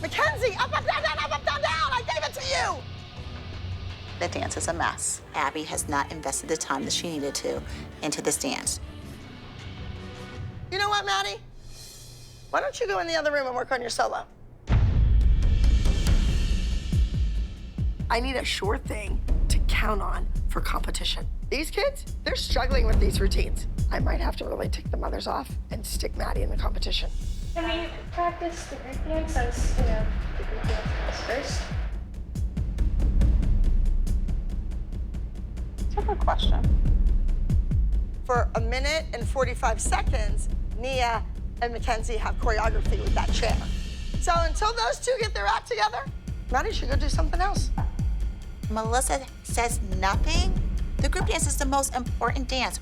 Mackenzie, up, up, down, down, up, up, down, down. I gave it to you. The dance is a mess. Abby has not invested the time that she needed to into this dance. You know what, Maddie? Why don't you go in the other room and work on your solo? I need a sure thing to count on for competition. These kids, they're struggling with these routines. I might have to really take the mothers off and stick Maddie in the competition. Can we practice the group dance as, the group dance first? That's a good question. For 1 minute and 45 seconds, Nia and Mackenzie have choreography with that chair. So until those two get their act together, Maddie should go do something else. Melissa says nothing. The group dance is the most important dance.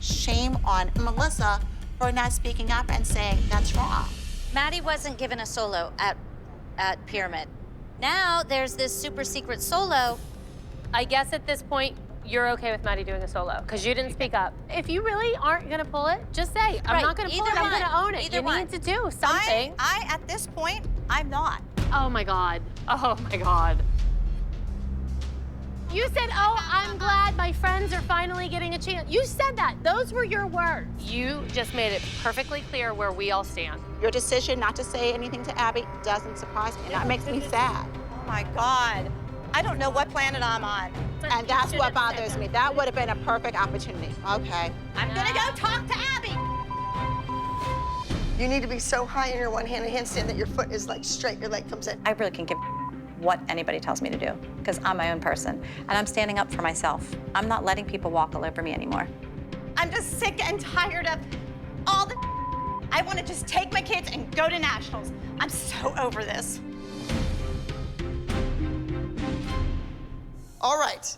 Shame on Melissa for not speaking up and saying that's wrong. Maddie wasn't given a solo at Pyramid. Now there's this super secret solo. I guess at this point, you're okay with Maddie doing a solo because you didn't speak up. If you really aren't gonna pull it, just say, I'm not gonna pull it, I'm gonna own it. You need to do something. I, at this point, I'm not. Oh my God. Oh my God. You said, oh, I'm glad my friends are finally getting a chance. You said that. Those were your words. You just made it perfectly clear where we all stand. Your decision not to say anything to Abby doesn't surprise me, and that makes me sad. Oh my God. I don't know what planet I'm on. And that's what bothers me. That would have been a perfect opportunity. Okay. I'm gonna go talk to Abby. You need to be so high in your one-handed handstand that your foot is like straight, your leg comes in. I really can give what anybody tells me to do because I'm my own person and I'm standing up for myself. I'm not letting people walk all over me anymore. I'm just sick and tired of all the I want to just take my kids and go to nationals. I'm so over this. All right,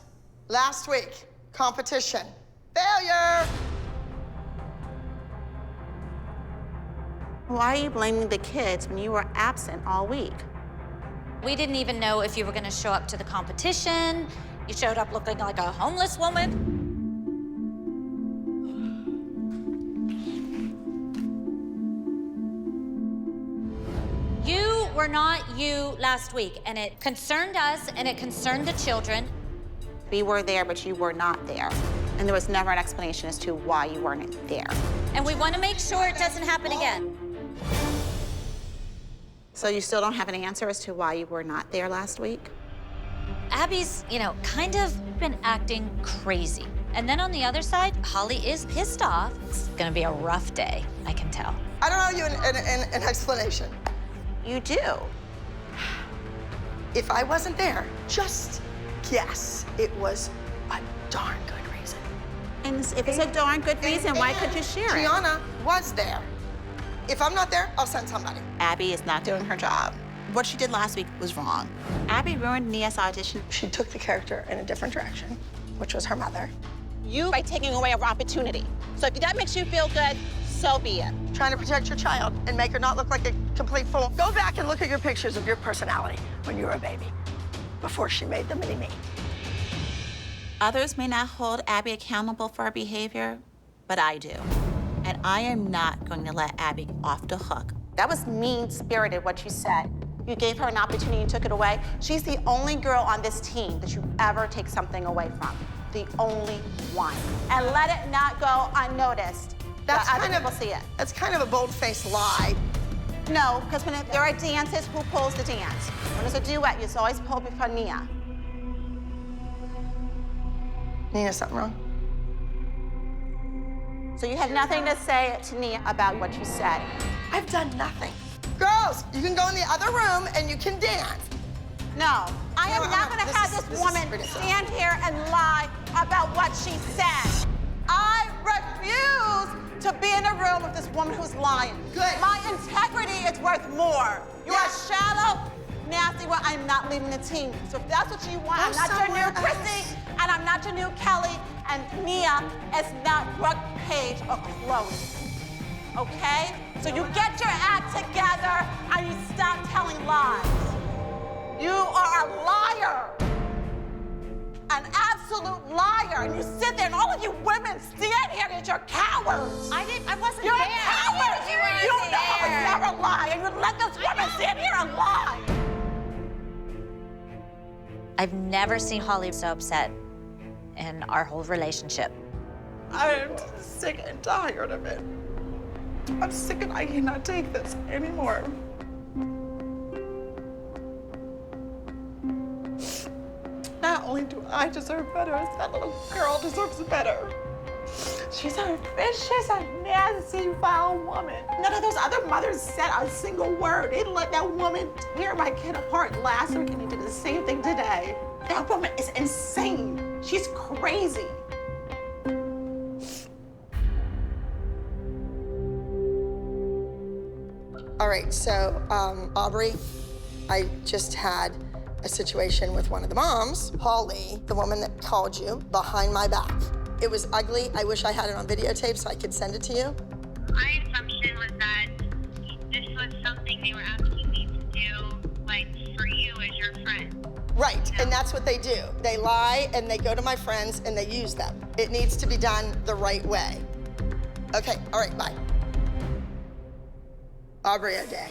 last week, competition. Failure! Why are you blaming the kids when you were absent all week? We didn't even know if you were gonna show up to the competition. You showed up looking like a homeless woman. You were not you last week, and it concerned us, and it concerned the children. We were there, but you were not there. And there was never an explanation as to why you weren't there. And we want to make sure it doesn't happen again. So you still don't have an answer as to why you were not there last week? Abby's, kind of been acting crazy. And then on the other side, Holly is pissed off. It's gonna be a rough day, I can tell. I don't owe you an explanation. You do. If I wasn't there, just guess it was a darn good reason. And if it's a darn good reason, why could you share it? Gianna was there. If I'm not there, I'll send somebody. Abby is not doing her job. What she did last week was wrong. Abby ruined Nia's audition. She took the character in a different direction, which was her mother. You by taking away an opportunity. So if that makes you feel good, so be it. Trying to protect your child and make her not look like a complete fool. Go back and look at your pictures of your personality when you were a baby, before she made the mini-me. Others may not hold Abby accountable for her behavior, but I do. And I am not going to let Abby off the hook. That was mean-spirited, what you said. You gave her an opportunity and took it away. She's the only girl on this team that you ever take something away from. The only one. And let it not go unnoticed. That's other kind people of, see it. That's kind of a bold-faced lie. No, because when there are dances, who pulls the dance? When it's a duet, you always pull before Nia. Nia, something wrong? So you have nothing to say to Nia about what you said. I've done nothing. Girls, you can go in the other room and you can dance. No, I am not going to have this woman stand here and lie about what she said. I refuse to be in a room with this woman who's lying. Good. My integrity is worth more. You are shallow, nasty, well, I'm not leaving the team. So if that's what you want, I'm not your new Chrissy, and I'm not your new Kelly, and Nia is not Brooke, Paige, or Chloe. Okay? So you get your act together and you stop telling lies. You are a liar. An absolute liar. And you sit there and all of you women stand here and you're cowards. I wasn't You're there. cowards. You know I would never lie. And you let this woman stand here and lie. I've never seen Holly so upset in our whole relationship. I'm sick and tired of it. I'm sick and I cannot take this anymore. Not only do I deserve better, that little girl deserves better. She's a vicious, a nasty, foul woman. None of those other mothers said a single word. They let that woman tear my kid apart last week, and they did the same thing today. That woman is insane. She's crazy. All right, so Aubrey, I just had a situation with one of the moms, Holly, the woman that called you, behind my back. It was ugly. I wish I had it on videotape so I could send it to you. My assumption was that this was something they were asking me to do, like, for you as your friend. Right, and that's what they do. They lie and they go to my friends and they use them. It needs to be done the right way. Okay, all right, bye. Aubrey O'Day.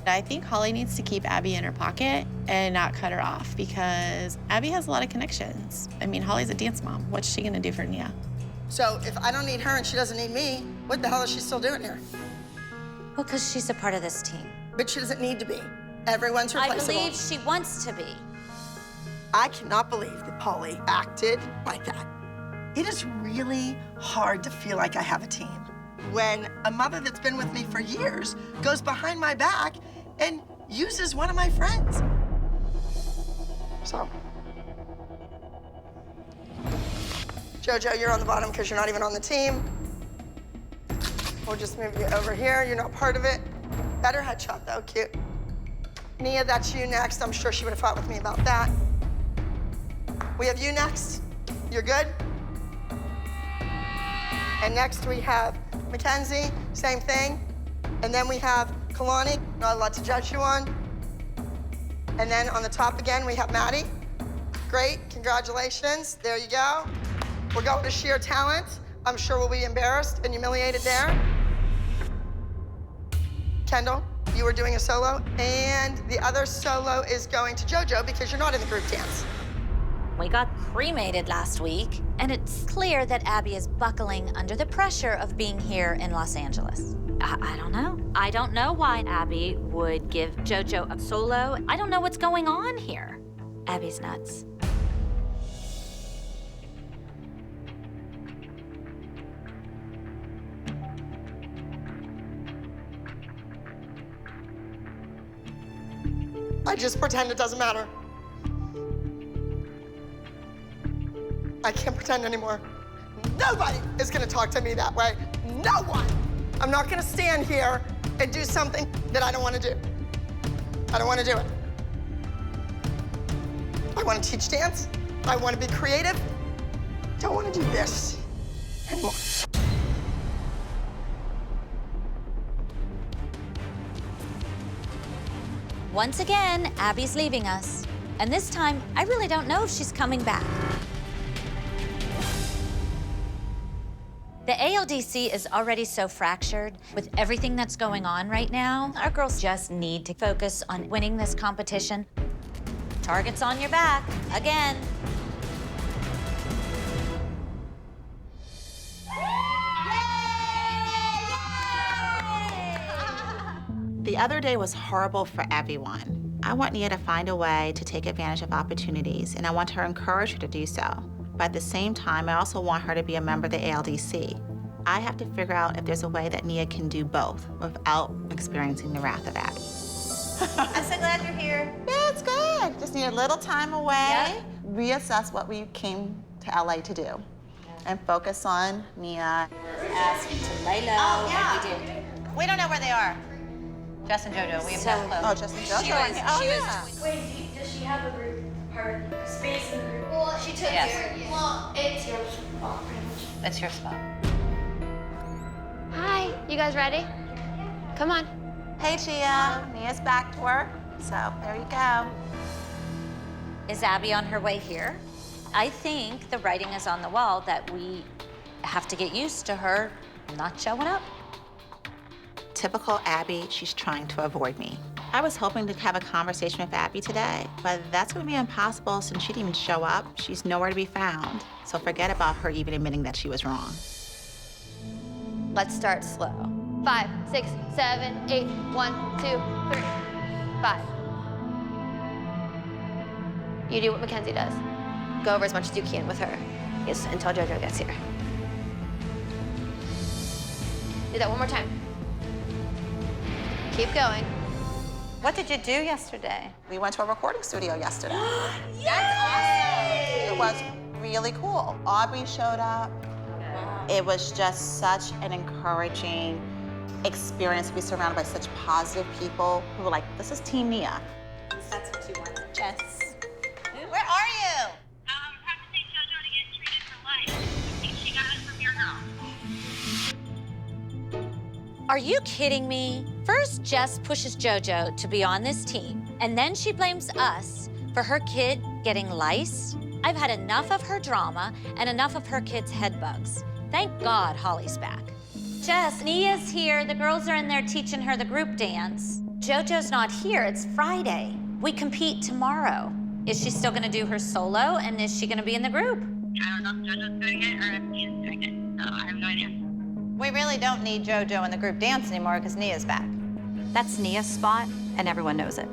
I think Holly needs to keep Abby in her pocket and not cut her off because Abby has a lot of connections. I mean, Holly's a dance mom. What's she gonna do for Nia? So if I don't need her and she doesn't need me, what the hell is she still doing here? Well, because she's a part of this team. But she doesn't need to be. Everyone's replaceable. I believe she wants to be. I cannot believe that Polly acted like that. It is really hard to feel like I have a team when a mother that's been with me for years goes behind my back and uses one of my friends. So, JoJo, you're on the bottom because you're not even on the team. We'll just move you over here. You're not part of it. Better headshot, though. Cute. Nia, that's you next. I'm sure she would have fought with me about that. We have you next. You're good? And next we have Mackenzie, same thing. And then we have Kalani, not a lot to judge you on. And then on the top again, we have Maddie. Great, congratulations, there you go. We're going to sheer talent. I'm sure we'll be embarrassed and humiliated there. Kendall, you were doing a solo, and the other solo is going to JoJo because you're not in the group dance. We got cremated last week, and it's clear that Abby is buckling under the pressure of being here in Los Angeles. I don't know. I don't know why Abby would give JoJo a solo. I don't know what's going on here. Abby's nuts. I just pretend it doesn't matter. I can't pretend anymore. Nobody is gonna talk to me that way. No one. I'm not gonna stand here and do something that I don't wanna do. I don't wanna do it. I wanna teach dance. I wanna be creative. Don't wanna do this anymore. Once again, Abby's leaving us. And this time, I really don't know if she's coming back. The ALDC is already so fractured with everything that's going on right now. Our girls just need to focus on winning this competition. Target's on your back, again. The other day was horrible for everyone. I want Nia to find a way to take advantage of opportunities, and I want to encourage her to do so. But at the same time, I also want her to be a member of the ALDC. I have to figure out if there's a way that Nia can do both without experiencing the wrath of Abby. I'm so glad you're here. Yeah, it's good. Just need a little time away, Yeah. reassess what we came to LA to do, and focus on Nia. Ask to lay low, yeah. and we did. We don't know where they are. Jess and JoJo, we have no clue. Oh, Justin Joshua. Yeah. Wait, does she have a group part space in the group? Well, she took Yes. your. Well, it's your spot, pretty much. That's your spot. Hi, you guys ready? Come on. Hey, Gia. Nia's back to work, so there you go. Is Abby on her way here? I think the writing is on the wall that we have to get used to her not showing up. Typical Abby, she's trying to avoid me. I was hoping to have a conversation with Abby today, but that's gonna be impossible since she didn't even show up. She's nowhere to be found. So forget about her even admitting that she was wrong. Let's start slow. 5, 6, 7, 8, 1, 2, 3, 5. You do what Mackenzie does. Go over as much as you can with her. Yes, until JoJo gets here. Do that one more time. Keep going. What did you do yesterday? We went to a recording studio yesterday. That's awesome. It was really cool. Aubrey showed up. It was just such an encouraging experience to be surrounded by such positive people who were like, this is Team Nia. That's what you wanted. Yes. Where are you? Practicing JoJo to get treated for life. I think she got it from your girl. Are you kidding me? First, Jess pushes JoJo to be on this team, and then she blames us for her kid getting lice. I've had enough of her drama and enough of her kids' head bugs. Thank God Holly's back. Jess, Nia's here. The girls are in there teaching her the group dance. JoJo's not here. It's Friday. We compete tomorrow. Is she still gonna do her solo, and is she gonna be in the group? I don't know if JoJo's doing it or if Nia's doing it, so I have no idea. We really don't need JoJo in the group dance anymore because Nia's back. That's Nia's spot, and everyone knows it.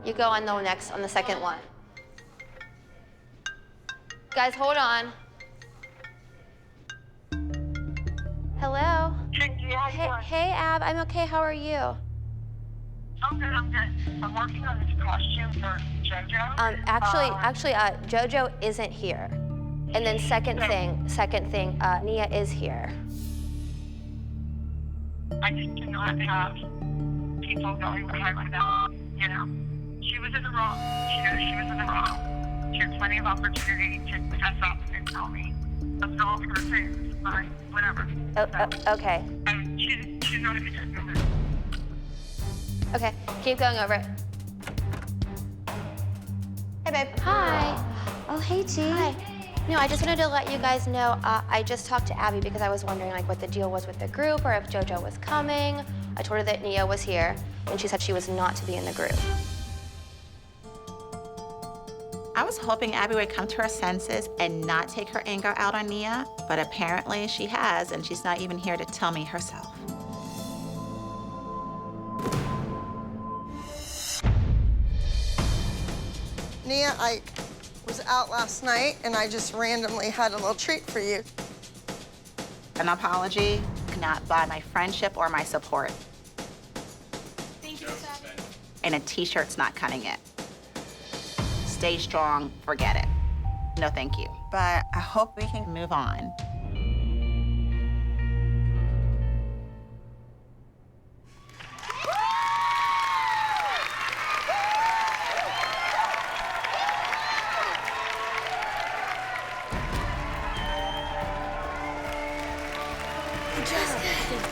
You go on the next, on the second one. Guys, hold on. Hello? Hey, Ab, I'm okay, how are you? I'm good, I'm good. I'm working on this costume for JoJo. Actually, JoJo isn't here. And then second thing, Nia is here. I just cannot have people going behind my back, you know? She was in the wrong. She knows she was in the wrong. She had plenty of opportunity to fess up and tell me. Let's go over her things. Fine, whatever. Okay. She's not a good woman. Okay, keep going over it. Hey, babe. Hi. Oh, hey, G. Hi. No, I just wanted to let you guys know, I just talked to Abby because I was wondering like what the deal was with the group or if JoJo was coming. I told her that Nia was here, and she said she was not to be in the group. I was hoping Abby would come to her senses and not take her anger out on Nia, but apparently she has, and she's not even here to tell me herself. Nia, I was out last night and I just randomly had a little treat for you. An apology cannot buy my friendship or my support. Thank you, Abby. And a t-shirt's not cutting it. Stay strong, forget it. No, thank you. But I hope we can move on.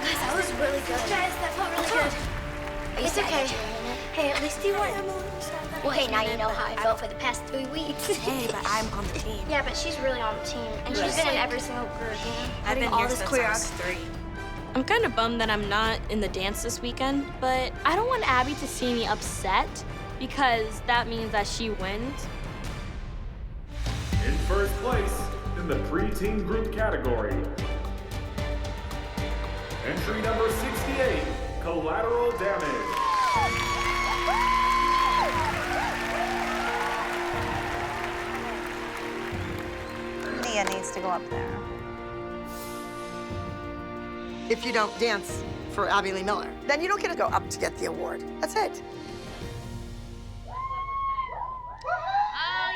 That was really good. Guys, that felt really good. It's okay. Hey, at least you weren't. Well, hey, now you know how I felt for the past 3 weeks. Hey, but I'm on the team. Yeah, but she's really on the team. And she's been in every single group, you know? I've been all here this since I was 3. I'm kind of bummed that I'm not in the dance this weekend, but I don't want Abby to see me upset because that means that she wins. In first place in the preteen group category, entry number 68, Collateral Damage. Nia needs to go up there. If you don't dance for Abby Lee Miller, then you don't get to go up to get the award. That's it. Oh,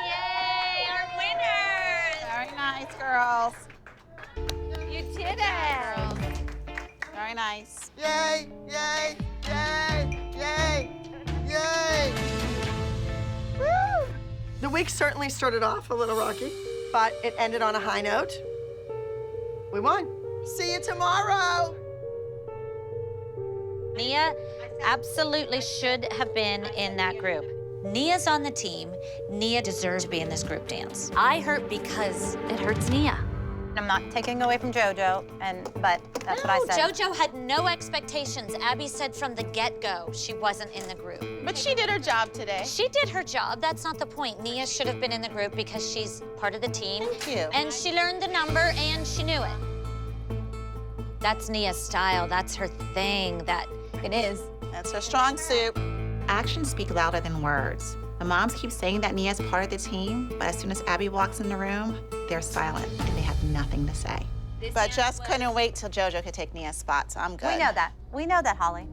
yay, our winners! Very nice, girls. You did it! Very nice. Yay, yay, yay, yay, yay. Woo! The week certainly started off a little rocky, but it ended on a high note. We won. See you tomorrow. Nia absolutely should have been in that group. Nia's on the team. Nia deserves to be in this group dance. I hurt because it hurts Nia. I'm not taking away from JoJo, but that's what I said. JoJo had no expectations. Abby said from the get-go she wasn't in the group. But she did her job today. She did her job. That's not the point. Nia should have been in the group because she's part of the team. Thank you. And she learned the number and she knew it. That's Nia's style. That's her thing. It is. That's her strong suit. Actions speak louder than words. The moms keep saying that Nia's part of the team, but as soon as Abby walks in the room, they're silent and they have nothing to say. But just couldn't wait till JoJo could take Nia's spot, so I'm good. We know that. We know that, Holly.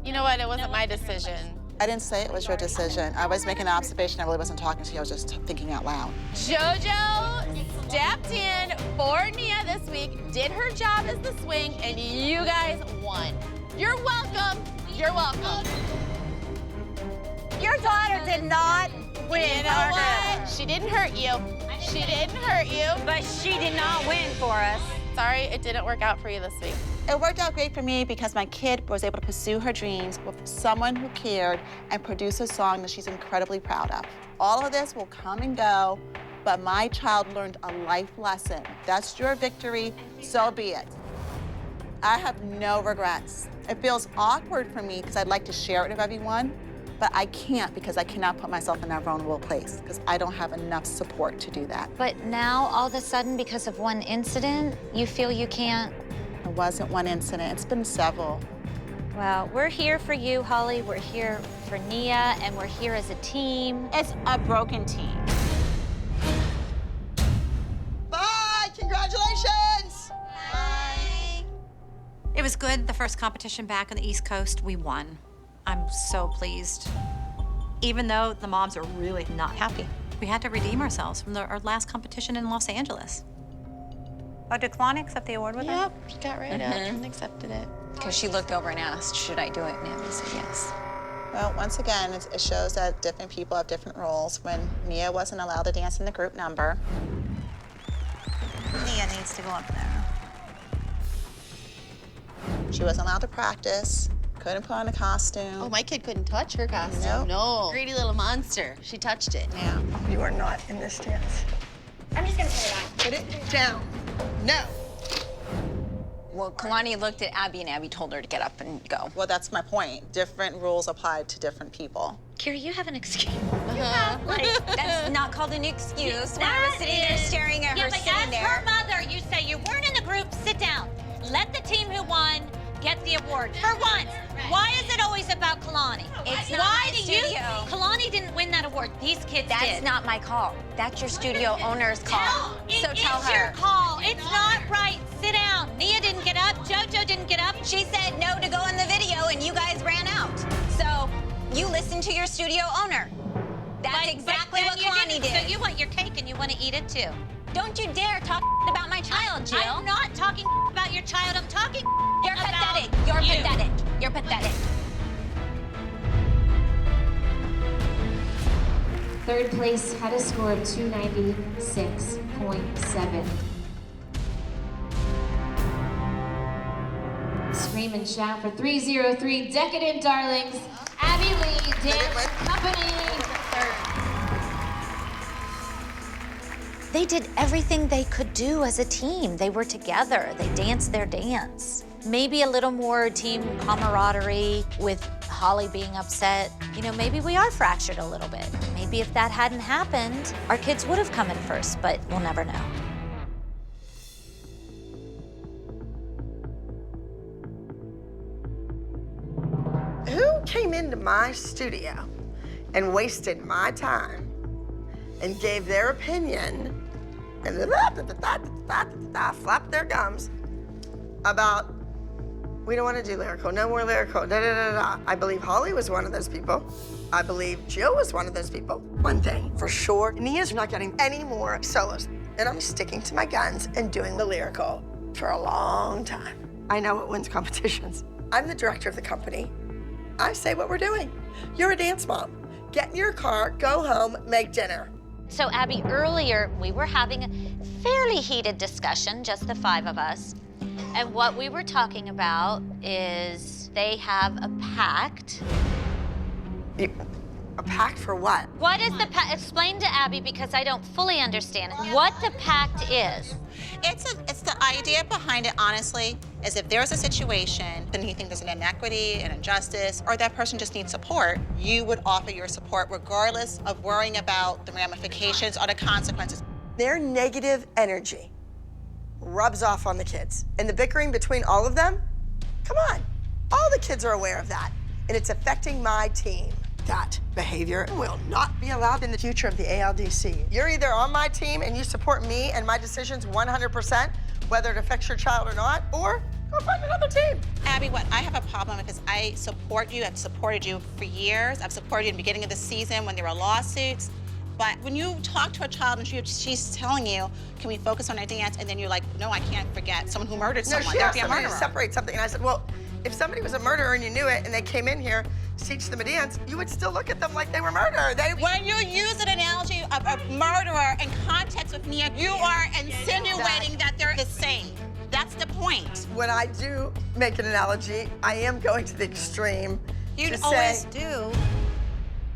You know what? It wasn't my decision. I didn't say it was your decision. I was making an observation. I really wasn't talking to you. I was just thinking out loud. JoJo stepped in for Nia this week, did her job as the swing, and you guys won. You're welcome. You're welcome. Your daughter did not win. You know what? She didn't hurt you. She didn't hurt you. But she did not win for us. Sorry, it didn't work out for you this week. It worked out great for me because my kid was able to pursue her dreams with someone who cared and produce a song that she's incredibly proud of. All of this will come and go, but my child learned a life lesson. That's your victory, so be it. I have no regrets. It feels awkward for me because I'd like to share it with everyone, but I can't because I cannot put myself in that vulnerable place because I don't have enough support to do that. But now, all of a sudden, because of one incident, you feel you can't? It wasn't one incident, it's been several. Well, we're here for you, Holly. We're here for Nia, and we're here as a team. It's a broken team. Bye, congratulations. Bye. It was good, the first competition back on the East Coast, we won. I'm so pleased. Even though the moms are really not happy. We had to redeem ourselves from our last competition in Los Angeles. Oh, did Kalani accept the award with her? Yep, she got right up and accepted it. Because she looked over and asked, should I do it? And Abby said yes. Well, once again, it shows that different people have different roles. When Nia wasn't allowed to dance in the group number. Nia needs to go up there. She wasn't allowed to practice, couldn't put on a costume. Oh, my kid couldn't touch her costume. Nope. No. Greedy little monster. She touched it. Yeah. You are not in this dance. I'm just gonna put it on. Put it down. No. Well, Kalani looked at Abby and Abby told her to get up and go. Well, that's my point. Different rules apply to different people. Kira, you have an excuse. That's not called an excuse. When I was sitting there staring at her sitting there. As her mother, you say you weren't in the group, sit down. Let the team who won get the award. For once. Why is it always about Kalani? It's not my studio. Kalani didn't win that award. These kids did. That's not my call. That's your studio owner's call. So tell It's her. your call. It's not right. Sit down. Nia didn't get up. JoJo didn't get up. She said no to go in the video and you guys ran out. So you listened to your studio owner. That's exactly what Kalani did. So you want your cake and you want to eat it too. Don't you dare talk about my child, Jill. I'm not talking about your child. I'm talking You're about pathetic. You're you. pathetic. You're pathetic. Third place had a score of 296.7. Scream and shout for 303 Decadent Darlings, Abby Lee Dance Company. They did everything they could do as a team. They were together. They danced their dance. Maybe a little more team camaraderie with Holly being upset. You know, maybe we are fractured a little bit. Maybe if that hadn't happened, our kids would have come in first, but we'll never know. Who came into my studio and wasted my time and gave their opinion and flapped their gums about we don't want to do lyrical, no more lyrical, da da da da. I believe Holly was one of those people. I believe Jill was one of those people. One thing for sure, Nia's not getting any more solos. And I'm sticking to my guns and doing the lyrical for a long time. I know it wins competitions. I'm the director of the company. I say what we're doing. You're a dance mom. Get in your car, go home, make dinner. So Abby, earlier we were having a fairly heated discussion, just the five of us. And what we were talking about is they have a pact. A pact for what? What is the pact? Explain to Abby because I don't fully understand what the pact is. It's the idea behind it, honestly, is if there's a situation and you think there's an inequity, an injustice, or that person just needs support, you would offer your support regardless of worrying about the ramifications or the consequences. Their negative energy rubs off on the kids. And the bickering between all of them, come on. All the kids are aware of that. And it's affecting my team. That behavior will not be allowed in the future of the ALDC. You're either on my team and you support me and my decisions 100%, whether it affects your child or not, or go find another team. Abby, what I have a problem with is I support you. I've supported you for years. I've supported you in the beginning of the season when there were lawsuits. But when you talk to a child and she's telling you, can we focus on our dance? And then you're like, no, I can't forget someone who murdered someone. No, she asked They're a somebody to murderer. separate something. And I said, well, if somebody was a murderer and you knew it and they came in here to teach them a dance, you would still look at them like they were murderer. When you use an analogy of a murderer in context with Nia, you are insinuating that they're the same. That's the point. When I do make an analogy, I am going to the extreme. You to always say, do.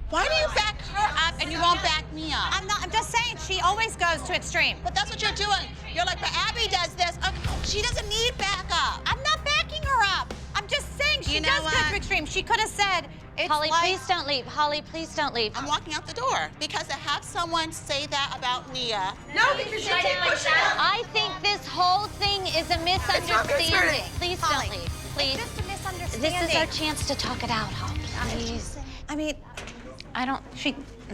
Why do you back her up and you won't back me up? I'm just saying, she always goes to extreme. But that's what you're doing. You're like, but Abby does this. She doesn't need backup. I'm not backing her up. I'm just saying she does go to extreme. She could have said, it's Holly, like... please don't leave. Holly, please don't leave. I'm walking out the door because to have someone say that about Nia. No, because you keep pushing it. I think this whole thing is a misunderstanding. Please Holly, don't leave. Please. It's just a misunderstanding. This is our chance to talk it out, Holly. Please. I mean, I don't,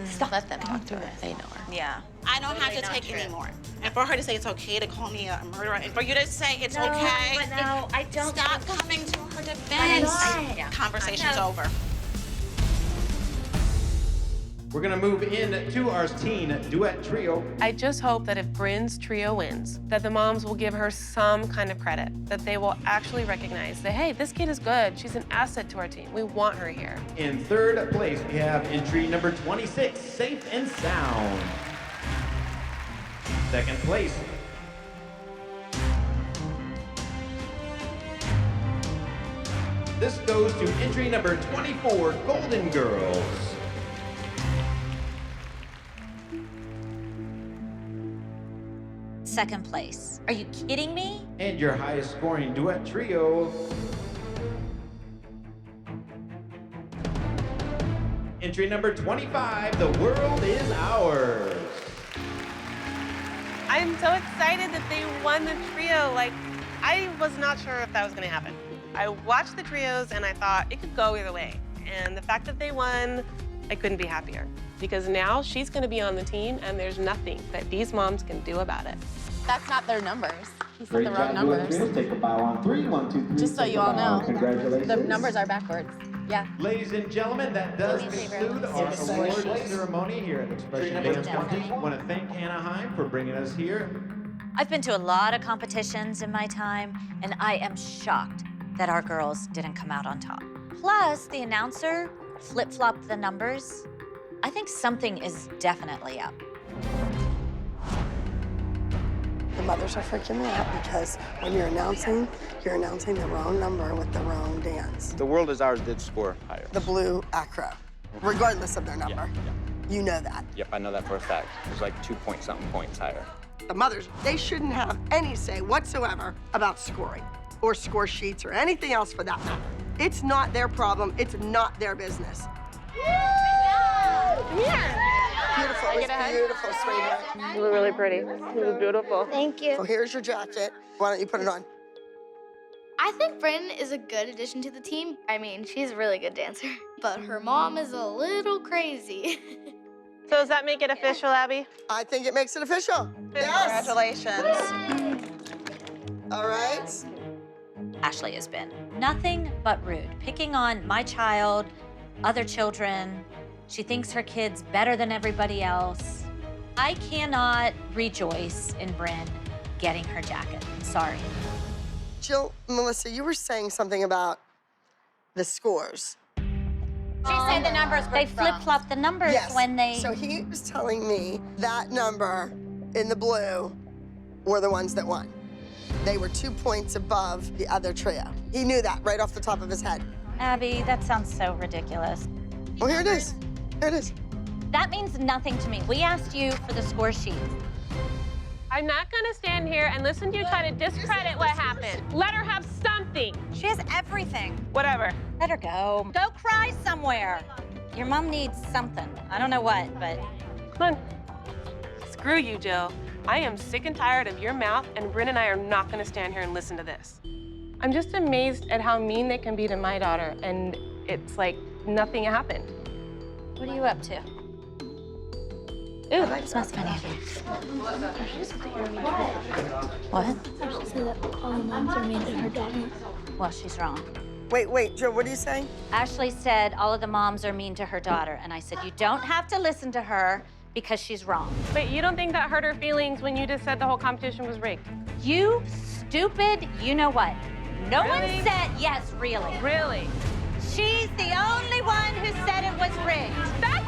stop. Let them talk to her. They know her. yeah. I don't have to take anymore. And for her to say it's okay to call me a murderer, and for you to say it's okay, No, I don't. stop coming to her defense. Conversation's over. We're gonna move in to our teen duet trio. I just hope that if Bryn's trio wins, that the moms will give her some kind of credit, that they will actually recognize that, hey, this kid is good. She's an asset to our team. We want her here. In third place, we have entry number 26, Safe and Sound. Second place. This goes to entry number 24, Golden Girls. Second place. Are you kidding me? And your highest scoring duet trio. Entry number 25, The World Is Ours. I'm so excited that they won the trio. Like, I was not sure if that was gonna happen. I watched the trios and I thought it could go either way. And the fact that they won, I couldn't be happier. Because now she's gonna be on the team and there's nothing that these moms can do about it. That's not their numbers. He said Great the wrong job, numbers. Take a bow on 3, 1, 2, 3. Just so Take you a all bow. know. Congratulations. The numbers are backwards. Yeah. Ladies and gentlemen, that does conclude our award ceremony here at Expression Dance Company. I want to thank Anaheim for bringing us here. I've been to a lot of competitions in my time, and I am shocked that our girls didn't come out on top. Plus, the announcer flip-flopped the numbers. I think something is definitely up. The mothers are freaking me out because when you're announcing the wrong number with the wrong dance. The World Is Ours did score higher. The blue acro, regardless of their number. Yeah. You know that. Yep, I know that for a fact. It was like 2-point-something points higher. The mothers, they shouldn't have any say whatsoever about scoring or score sheets or anything else for that matter. It's not their problem. It's not their business. Beautiful. It was beautiful, sweetheart. You were really pretty. It was beautiful. Thank you. So here's your jacket. Why don't you put it on? I think Bryn is a good addition to the team. I mean, she's a really good dancer, but her mom is a little crazy. So does that make it official, Abby? I think it makes it official. Yes. Congratulations. All right. Ashley has been nothing but rude, picking on my child, other children. She thinks her kid's better than everybody else. I cannot rejoice in Bryn getting her jacket. Sorry. Jill, Melissa, you were saying something about the scores. She said the numbers were They flip-flopped the numbers when they... So he was telling me that number in the blue were the ones that won. They were 2 points above the other trio. He knew that right off the top of his head. Abby, that sounds so ridiculous. Well, here it is. There it is. That means nothing to me. We asked you for the score sheet. I'm not gonna stand here and listen to you try to discredit what happened. Let her have something. She has everything. Whatever. Let her go. Go cry somewhere. Your mom needs something. I don't know what, but... Come on. Screw you, Jill. I am sick and tired of your mouth, and Bryn and I are not gonna stand here and listen to this. I'm just amazed at how mean they can be to my daughter, and it's like nothing happened. What are you up to? Ooh. It smells funny. What? She said that all the moms are mean to her daughter. Well, she's wrong. Wait, Joe, what are you saying? Ashley said all of the moms are mean to her daughter, and I said you don't have to listen to her because she's wrong. But you don't think that hurt her feelings when you just said the whole competition was rigged? You stupid, you know what? No Really? one said yes, really. Really? She's the only one who said it was rigged. That's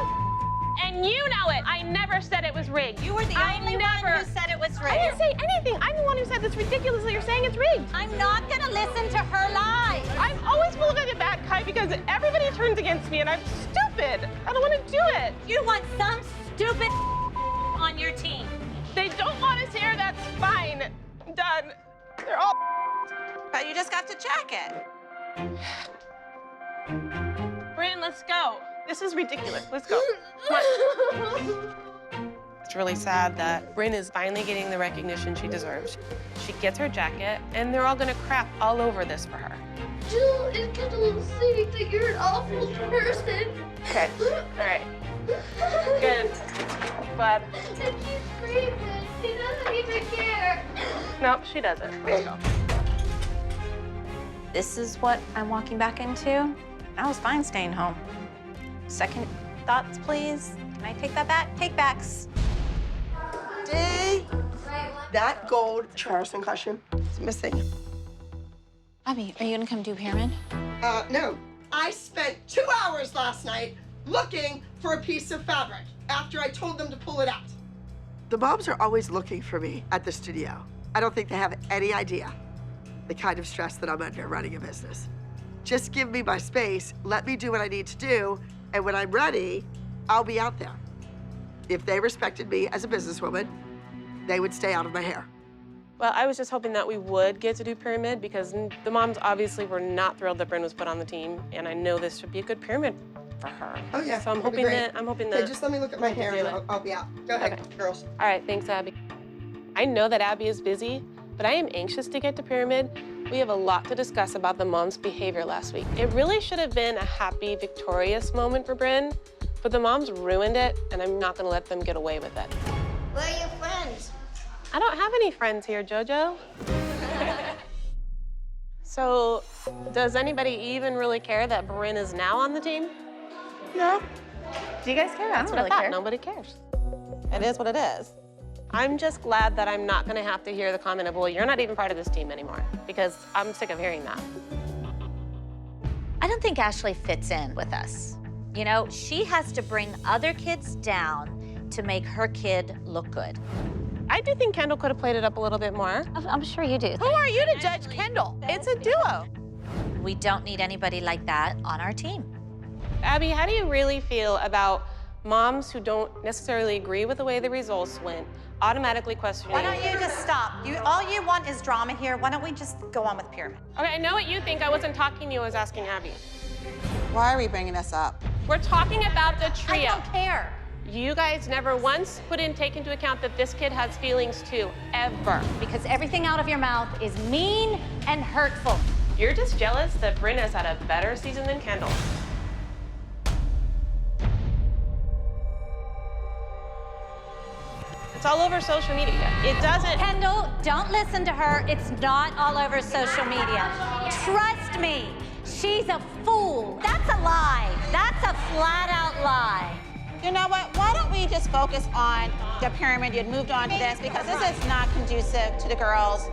and you know it. I never said it was rigged. You were the only one who said it was rigged. I didn't say anything. I'm the one who said this ridiculously. You're saying it's rigged. I'm not gonna listen to her lies. I'm always full of a bad guy because everybody turns against me and I'm stupid. I don't want to do it. You want some stupid on your team. They don't want us here. That's fine. Done. They're all. But you just got to check it. Bryn, let's go. This is ridiculous. Let's go. Come on. It's really sad that Bryn is finally getting the recognition she deserves. She gets her jacket, and they're all gonna crap all over this for her. Jill and Kendall saying that you're an awful person. Okay. All right. Good. Glad. And she's screaming. She doesn't even care. Nope, she doesn't. There you go. This is what I'm walking back into. I was fine staying home. Second thoughts, please. Can I take that back? Take backs. D, that gold Charleston costume is missing. Abby, are you gonna come do pyramid? No. I spent 2 hours last night looking for a piece of fabric after I told them to pull it out. The moms are always looking for me at the studio. I don't think they have any idea the kind of stress that I'm under running a business. Just give me my space, let me do what I need to do, and when I'm ready, I'll be out there. If they respected me as a businesswoman, they would stay out of my hair. Well, I was just hoping that we would get to do pyramid because the moms obviously were not thrilled that Bryn was put on the team, and I know this should be a good pyramid for her. Oh yeah. So I'm hoping that Okay, just let me look at my hair and I'll be out. Go ahead, girls. All right, thanks, Abby. I know that Abby is busy, but I am anxious to get to pyramid. We have a lot to discuss about the mom's behavior last week. It really should have been a happy, victorious moment for Bryn, but the moms ruined it, and I'm not gonna let them get away with it. Where are your friends? I don't have any friends here, JoJo. So, does anybody even really care that Bryn is now on the team? No. Do you guys care? That's what what I I thought. care. Nobody cares. It is what it is. I'm just glad that I'm not gonna have to hear the comment of, well, you're not even part of this team anymore, because I'm sick of hearing that. I don't think Ashley fits in with us. You know, she has to bring other kids down to make her kid look good. I do think Kendall could have played it up a little bit more. I'm sure you do. Who are you to judge Kendall? It's a duo. We don't need anybody like that on our team. Abby, how do you really feel about moms who don't necessarily agree with the way the results went, automatically questioning? Why don't you just stop? All you want is drama here. Why don't we just go on with pyramid? Okay, I know what you think. I wasn't talking to you, I was asking Abby. Why are we bringing this up? We're talking about the trio. I don't care. You guys never once take into account that this kid has feelings too, ever. Because everything out of your mouth is mean and hurtful. You're just jealous that Bryn has had a better season than Kendall. It's all over social media. It doesn't. Kendall, don't listen to her. It's not all over social media. Trust me, she's a fool. That's a lie. That's a flat out lie. You know what? Why don't we just focus on the pyramid? You'd moved on to this because this is not conducive to the girls.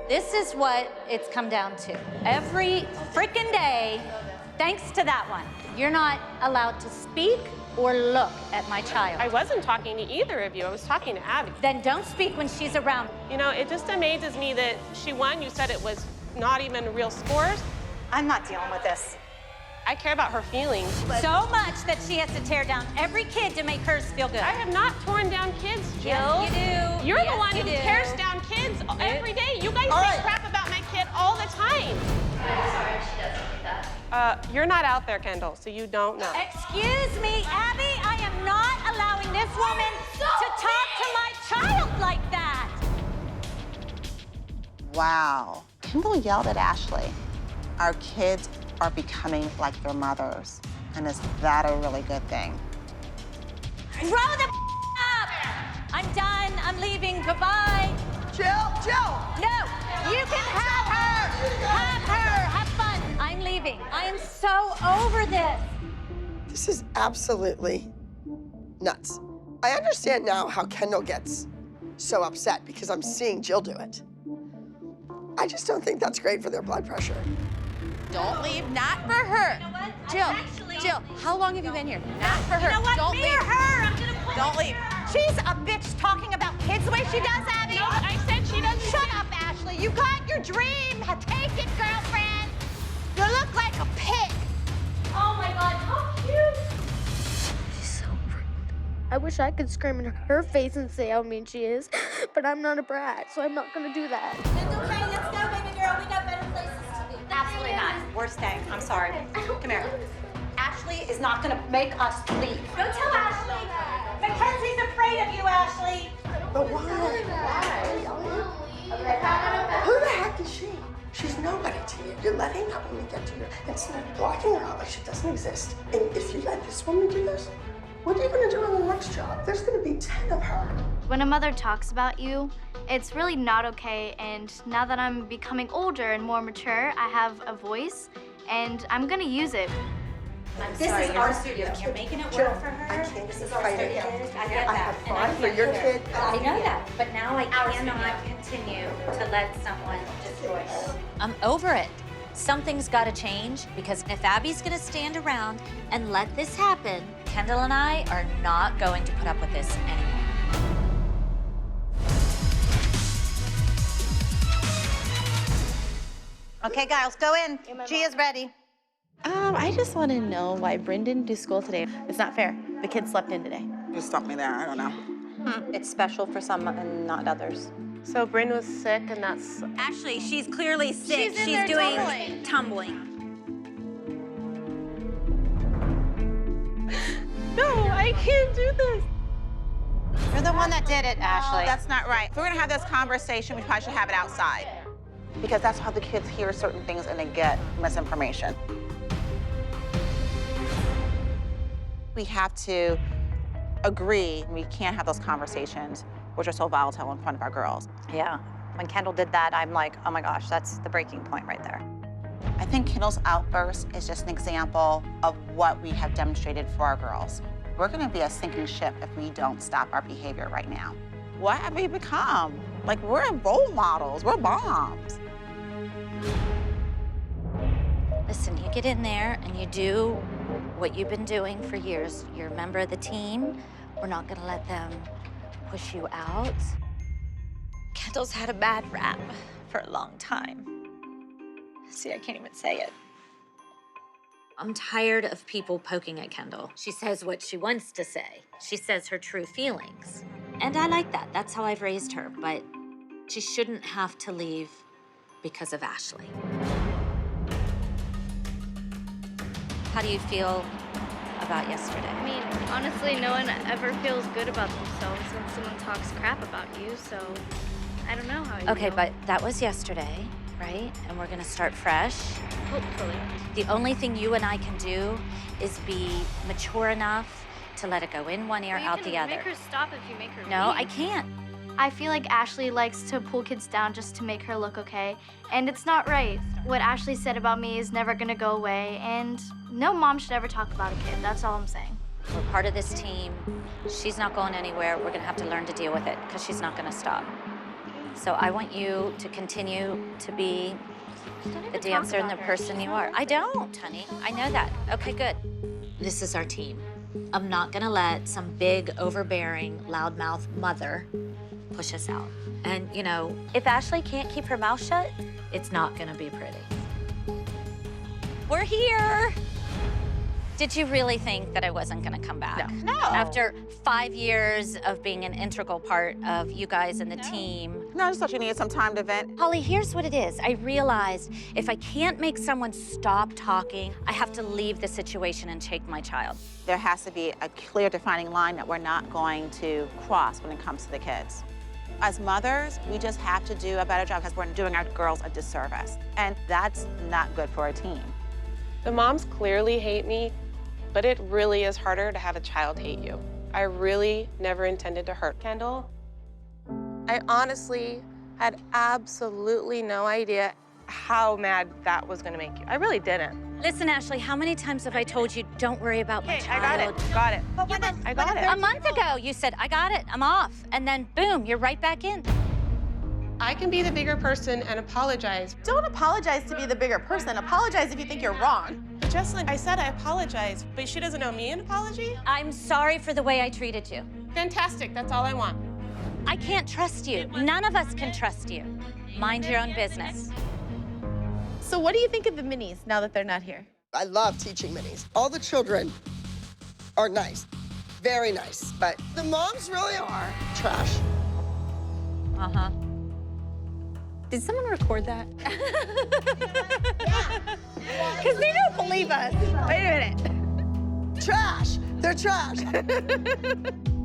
This is what it's come down to. Every freaking day, thanks to that one, you're not allowed to speak or look at my child. I wasn't talking to either of you. I was talking to Abby. Then don't speak when she's around. You know, it just amazes me that she won. You said it was not even real scores. I'm not dealing with this. I care about her feelings. So much that she has to tear down every kid to make hers feel good. I have not torn down kids, Jill. Yes, you do. You're Yes, the one you who do. tears down kids every day. You guys say crap about my kid all the time. I'm sorry, she doesn't do that. You're not out there, Kendall, so you don't know. Excuse me, Abby, I am not allowing this woman to talk to my child like that. Wow. Kendall yelled at Ashley. Our kids are becoming like their mothers. And is that a really good thing? Grow the up! I'm done. I'm leaving. Goodbye. Jill! No, you can have her. Have her. Have fun. I'm leaving. I am so over this. This is absolutely nuts. I understand now how Kendall gets so upset because I'm seeing Jill do it. I just don't think that's great for their blood pressure. Don't leave, not for her. You know what? Jill, how long have you been here? Not for her. You know what? Don't Me leave. or her? I'm gonna pull Don't leave. She's a bitch talking about kids the way she does, Abby. No, I said she doesn't. Shut up, Ashley. You got your dream. Take it, girlfriend. You look like a pig. Oh my God, how cute! She's so rude. I wish I could scream in her face and say how mean she is, but I'm not a brat, so I'm not gonna do that. It's okay. Let's go, baby girl. We got better places to be. Absolutely not. We're staying. I'm sorry. Come here. Ashley is not gonna make us leave. Don't tell Ashley. Mackenzie's afraid of you, Ashley. But why? Who the heck is she? She's nobody to you. You're letting that woman get to you instead of blocking her out like she doesn't exist. And if you let this woman do this, what are you gonna do on the next job? There's gonna be 10 of her. When a mother talks about you, it's really not okay, and now that I'm becoming older and more mature, I have a voice, and I'm gonna use it. This is our studio, and you're making it work for her. I can't This keep is our fighting studio. it. I get I that. have and I fought for can't your do it. kid. I know that, but now I cannot continue to let someone destroy her. I'm over it. Something's got to change, because if Abby's going to stand around and let this happen, Kendall and I are not going to put up with this anymore. Okay, guys, go in. G is ready. I just want to know why Bryn didn't do school today. It's not fair. The kid slept in today. You stopped me there. I don't know. It's special for some and not others. So Bryn was sick, and that's... Actually, she's clearly sick. She's in there doing tumbling. No, I can't do this. You're the one that did it, Ashley. That's not right. If we're gonna have this conversation, we probably should have it outside. Because that's how the kids hear certain things and they get misinformation. We have to agree we can't have those conversations which are so volatile in front of our girls. Yeah. When Kendall did that, I'm like, oh my gosh, that's the breaking point right there. I think Kendall's outburst is just an example of what we have demonstrated for our girls. We're gonna be a sinking ship if we don't stop our behavior right now. What have we become? Like, we're role models, we're moms. Listen, you get in there and you do what you've been doing for years. You're a member of the team. We're not gonna let them push you out. Kendall's had a bad rap for a long time. See, I can't even say it. I'm tired of people poking at Kendall. She says what she wants to say. She says her true feelings. And I like that. That's how I've raised her. But she shouldn't have to leave because of Ashley. How do you feel about yesterday? I mean, honestly, no one ever feels good about themselves when someone talks crap about you, so I don't know how you Okay, feel. but that was yesterday, right? And we're gonna start fresh. Hopefully. The only thing you and I can do is be mature enough to let it go in one ear, Well, you out can the other. make her stop if you make her No, leave. I can't. I feel like Ashley likes to pull kids down just to make her look okay, and it's not right. What Ashley said about me is never gonna go away, and no mom should ever talk about a kid. That's all I'm saying. We're part of this team. She's not going anywhere. We're gonna have to learn to deal with it because she's not gonna stop. So I want you to continue to be the dancer and the person you are. I don't, honey. I know that. Okay, good. This is our team. I'm not gonna let some big, overbearing, loudmouth mother push us out. And, you know, if Ashley can't keep her mouth shut, it's not gonna be pretty. We're here. Did you really think that I wasn't gonna come back? No. After 5 years of being an integral part of you guys and the team. No, I just thought you needed some time to vent. Holly, here's what it is. I realized if I can't make someone stop talking, I have to leave the situation and take my child. There has to be a clear defining line that we're not going to cross when it comes to the kids. As mothers, we just have to do a better job because we're doing our girls a disservice. And that's not good for a team. The moms clearly hate me, but it really is harder to have a child hate you. I really never intended to hurt Kendall. I honestly had absolutely no idea how mad that was gonna make you. I really didn't. Listen, Ashley, how many times have I told you, don't worry about my child? I got it. I got it. A month ago, you said, I got it, I'm off. And then boom, you're right back in. I can be the bigger person and apologize. Don't apologize to be the bigger person. Apologize if you think you're wrong. Jessalyn, I said I apologize, but she doesn't owe me an apology? I'm sorry for the way I treated you. Fantastic, that's all I want. I can't trust you. None of us can trust you. Mind your own business. So what do you think of the minis now that they're not here? I love teaching minis. All the children are nice, very nice, but the moms really are trash. Uh-huh. Did someone record that? Because they don't believe us. Wait a minute. Trash, they're trash.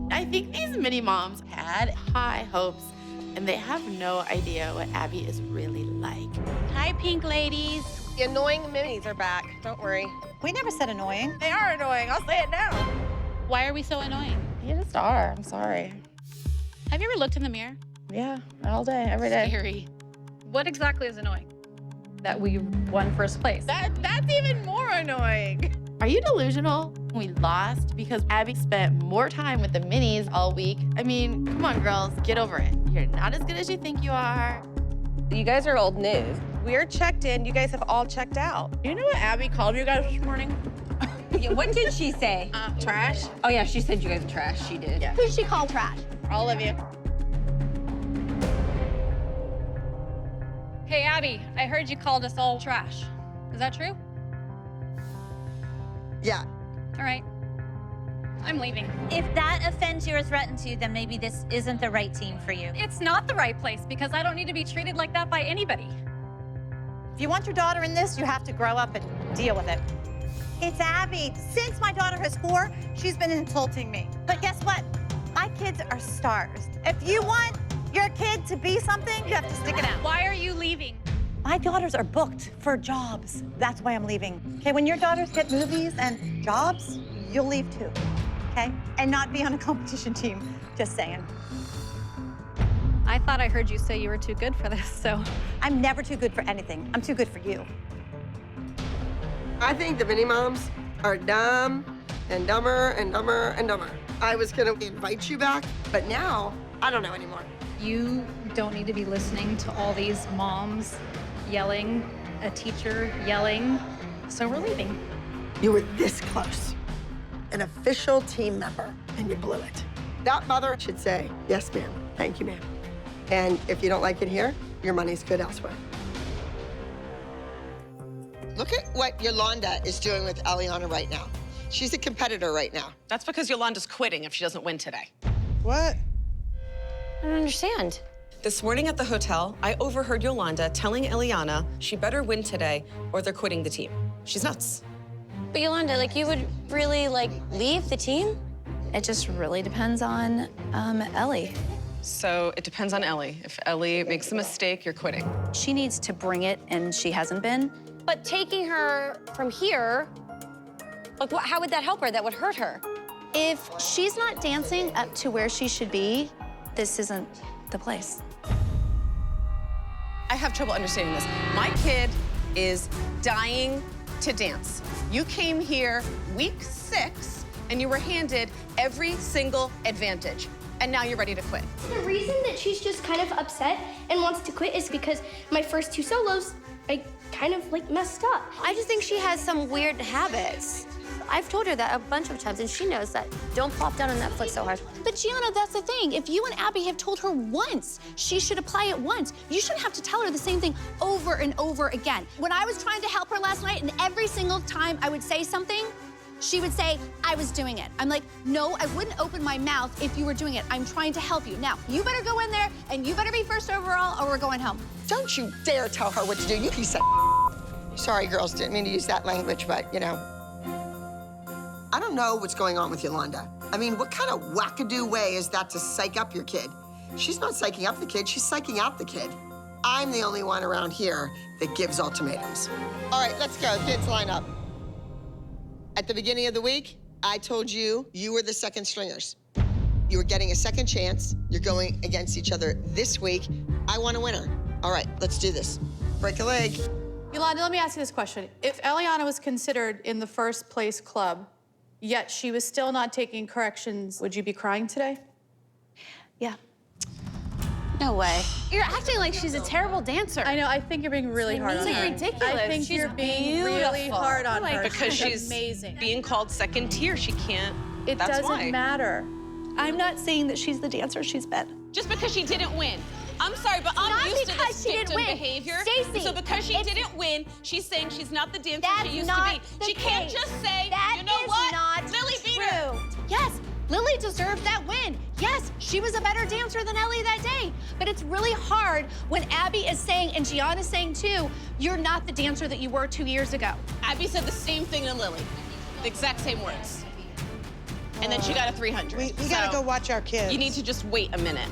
I think these mini moms had high hopes, and they have no idea what Abby is really like. Hi, pink ladies. The annoying minis are back. Don't worry. We never said annoying. They are annoying, I'll say it now. Why are we so annoying? You just are, I'm sorry. Have you ever looked in the mirror? Yeah, all day, every day. Scary. What exactly is annoying? That we won first place. That's even more annoying. Are you delusional? We lost because Abby spent more time with the minis all week. I mean, come on, girls, get over it. You're not as good as you think you are. You guys are old news. We're checked in. You guys have all checked out. You know what Abby called you guys this morning? Yeah, what did she say? Trash. Oh, yeah, she said you guys are trash. She did. Yeah. Who did she call trash? All of you. Hey, Abby, I heard you called us all trash. Is that true? Yeah. All right. I'm leaving. If that offends you or threatens you, then maybe this isn't the right team for you. It's not the right place because I don't need to be treated like that by anybody. If you want your daughter in this, you have to grow up and deal with it. It's Abby. Since my daughter is 4, she's been insulting me. But guess what? My kids are stars. If you want your kid to be something, you have to stick it out. Why are you leaving? My daughters are booked for jobs. That's why I'm leaving. Okay, when your daughters get movies and jobs, you'll leave too. Okay? And not be on a competition team. Just saying. I thought I heard you say you were too good for this, so. I'm never too good for anything. I'm too good for you. I think the mini moms are dumb and dumber and dumber and dumber. I was gonna invite you back, but now I don't know anymore. You don't need to be listening to all these moms yelling, a teacher yelling, so we're leaving. You were this close. An official team member, and you blew it. That mother should say, yes, ma'am, thank you, ma'am. And if you don't like it here, your money's good elsewhere. Look at what Yolanda is doing with Eliana right now. She's a competitor right now. That's because Yolanda's quitting if she doesn't win today. What? I don't understand. This morning at the hotel, I overheard Yolanda telling Eliana she better win today or they're quitting the team. She's nuts. But Yolanda, like, you would really, like, leave the team? It just really depends on Ellie. So it depends on Ellie. If Ellie makes a mistake, you're quitting. She needs to bring it, and she hasn't been. But taking her from here, like, how would that help her? That would hurt her. If she's not dancing up to where she should be, this isn't the place. I have trouble understanding this. My kid is dying to dance. You came here week 6, and you were handed every single advantage. And now you're ready to quit. The reason that she's just kind of upset and wants to quit is because my first 2 solos, I kind of, like, messed up. I just think she has some weird habits. I've told her that a bunch of times, and she knows that. Don't plop down on that foot so hard. But Gianna, that's the thing. If you and Abby have told her once, she should apply it once. You shouldn't have to tell her the same thing over and over again. When I was trying to help her last night, and every single time I would say something, she would say, I was doing it. I'm like, no, I wouldn't open my mouth if you were doing it. I'm trying to help you. Now, you better go in there and you better be first overall or we're going home. Don't you dare tell her what to do, you piece of Sorry, girls, didn't mean to use that language, but, you know. I don't know what's going on with Yolanda. I mean, what kind of wackadoo way is that to psych up your kid? She's not psyching up the kid, she's psyching out the kid. I'm the only one around here that gives ultimatums. All right, let's go, kids line up. At the beginning of the week, I told you you were the second stringers. You were getting a second chance. You're going against each other this week. I want a winner. All right, let's do this. Break a leg. Yolanda, let me ask you this question. If Eliana was considered in the first place club, yet she was still not taking corrections, would you be crying today? Yeah. No way. You're acting like she's a terrible dancer. I know, I think you're being really hard on her. It's ridiculous. I think you're being really hard on her. Because she's amazing. being called second tier. She can't. It That's doesn't why. matter. I'm not saying that she's the dancer she's been. Just because she didn't win. I'm sorry, but I'm Not used to because this she didn't victim win. behavior. Stacey, So because she didn't win, she's saying she's not the dancer That's she used not to be. the She can't case. just say, That you know is what? not Lily beat her. true. Yes, Lily deserved that win. Yes, she was a better dancer than Ellie that day. But it's really hard when Abby is saying, and Gianna's saying too, you're not the dancer that you were 2 years ago. Abby said the same thing to Lily. The exact same words. And then she got a 300. We gotta go watch our kids. You need to just wait a minute.